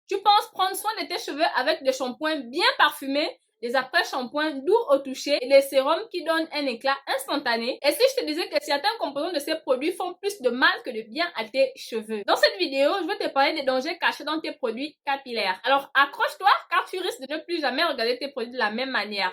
Tu penses prendre soin de tes cheveux avec des shampoings bien parfumés, des après-shampoings doux au toucher et des sérums qui donnent un éclat instantané. Et si je te disais que certains composants de ces produits font plus de mal que de bien à tes cheveux? Dans cette vidéo, je vais te parler des dangers cachés dans tes produits capillaires. Alors accroche-toi car tu risques de ne plus jamais regarder tes produits de la même manière.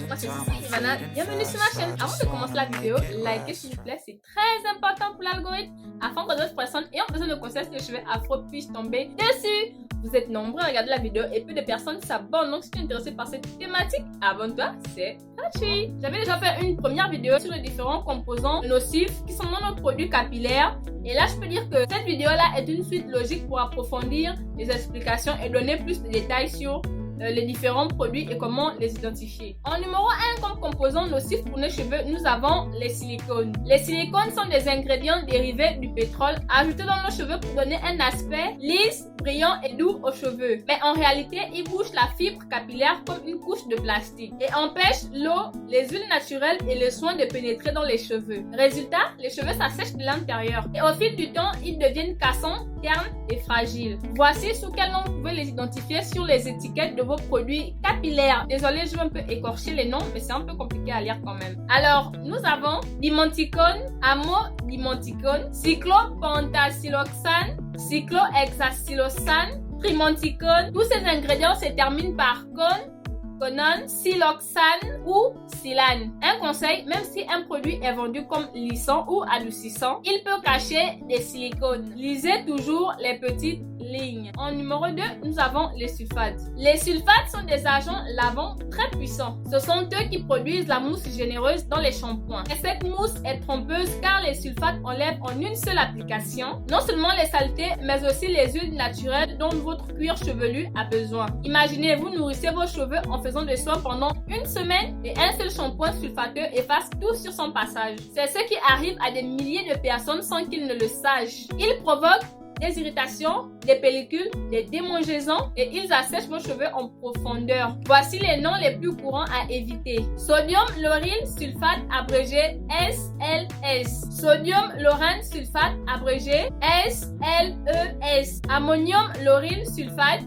Moi c'est Ivana, bienvenue sur ma chaîne. Avant de commencer la vidéo, likez s'il vous plaît, c'est très important pour l'algorithme afin que d'autres personnes ayant besoin de conseils sur les cheveux afro puissent tomber dessus. Vous êtes nombreux à regarder la vidéo et peu de personnes s'abonnent, donc si tu es intéressé par cette thématique, abonne-toi, c'est gratuit. J'avais déjà fait une première vidéo sur les différents composants nocifs qui sont dans nos produits capillaires et là je peux dire que cette vidéo là est une suite logique pour approfondir les explications et donner plus de détails sur les différents produits et comment les identifier. En numéro 1, comme composant nocif pour nos cheveux, nous avons les silicones. Les silicones sont des ingrédients dérivés du pétrole ajoutés dans nos cheveux pour donner un aspect lisse, brillant et doux aux cheveux. Mais en réalité, ils bouchent la fibre capillaire comme une couche de plastique et empêchent l'eau, les huiles naturelles et le soin de pénétrer dans les cheveux. Résultat, les cheveux s'assèchent de l'intérieur et au fil du temps, ils deviennent cassants, ternes et fragiles. Voici sous quel nom vous pouvez les identifier sur les étiquettes de vos produits capillaires. Désolée, je vais un peu écorcher les noms, mais c'est un peu compliqué à lire quand même. Alors, nous avons dimenticone, amodimenticone, cyclopentasiloxane, cyclohexasilocane, trimenticone. Tous ces ingrédients se terminent par cone, conone, siloxane ou silane. Un conseil, même si un produit est vendu comme lissant ou adoucissant, il peut cacher des silicones. Lisez toujours les petites lignes. En numéro 2, nous avons les sulfates. Les sulfates sont des agents lavants très puissants. Ce sont eux qui produisent la mousse généreuse dans les shampoings. Et cette mousse est trompeuse car les sulfates enlèvent en une seule application non seulement les saletés, mais aussi les huiles naturelles dont votre cuir chevelu a besoin. Imaginez, vous nourrissez vos cheveux en faisant des soins pendant une semaine et un seul shampoing sulfateux efface tout sur son passage. C'est ce qui arrive à des milliers de personnes sans qu'ils ne le sachent. Il provoque des irritations, des pellicules, des démangeaisons et ils assèchent vos cheveux en profondeur. Voici les noms les plus courants à éviter. Sodium lauryl sulfate abrégé SLS. Sodium laurane sulfate abrégé SLES. Ammonium lauryl sulfate,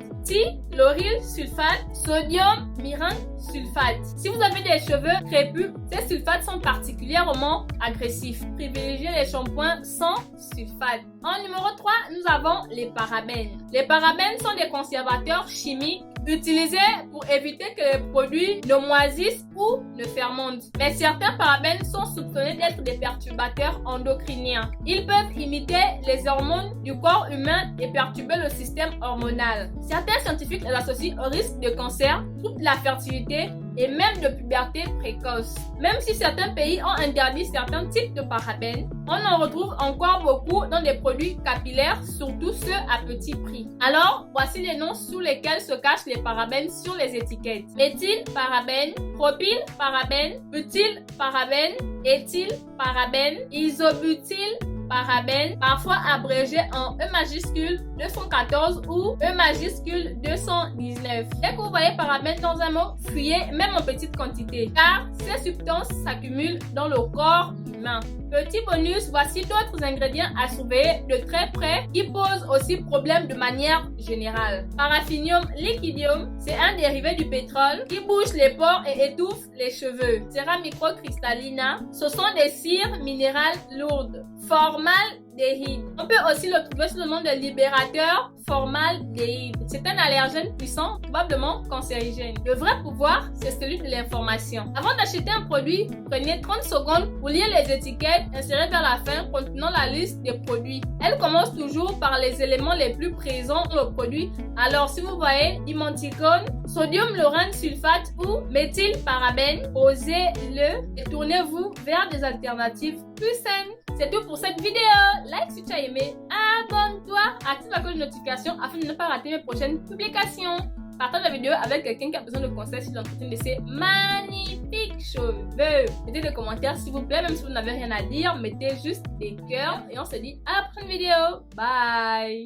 lauryl sulfate, sodium myrane sulfate. Si vous avez des cheveux crépus, ces sulfates sont particulièrement agressifs. Privilégiez les shampoings sans sulfate. En numéro 3, nous avons les parabènes. Les parabènes sont des conservateurs chimiques utilisés pour éviter que les produits ne moisissent ou ne fermentent. Mais certains parabènes sont soupçonnés d'être des perturbateurs endocriniens. Ils peuvent imiter les hormones du corps humain et perturber le système hormonal. Certains scientifiques les associent au risque de cancer, troubles de la fertilité et même de puberté précoce. Même si certains pays ont interdit certains types de parabènes, on en retrouve encore beaucoup dans des produits capillaires, surtout ceux à petit prix. Alors, voici les noms sous lesquels se cachent les parabènes sur les étiquettes. Méthylparabène, propylparabène, butylparabène, éthylparabène, isobutylparabène, parfois abrégé en E majuscule 214 ou E majuscule 219. Dès que vous voyez parabène dans un mot, fuyez même en petite quantité car ces substances s'accumulent dans le corps humain. Petit bonus, voici d'autres ingrédients à surveiller de très près qui posent aussi problème de manière générale. Paraffinium liquidium, c'est un dérivé du pétrole qui bouche les pores et étouffe les cheveux. Cera microcristallina, ce sont des cires minérales lourdes. Formaldéhyde, on peut aussi le trouver sous le nom de libérateur formaldéhyde. C'est un allergène puissant, probablement cancérigène. Le vrai pouvoir, c'est celui de l'information. Avant d'acheter un produit, prenez 30 secondes pour lire les étiquettes insérées vers la fin contenant la liste des produits. Elle commence toujours par les éléments les plus présents dans le produit. Alors si vous voyez dimenticone, sodium laurane sulfate ou méthylparabène, osez-le et tournez-vous vers des alternatives plus saines. C'est tout pour cette vidéo. Like si tu as aimé, abonne-toi, active la cloche de notification afin de ne pas rater mes prochaines publications. Partage la vidéo avec quelqu'un qui a besoin de conseils sur l'entretien de ses magnifiques cheveux. Mettez des commentaires s'il vous plaît, même si vous n'avez rien à dire, mettez juste des cœurs et on se dit à la prochaine vidéo. Bye.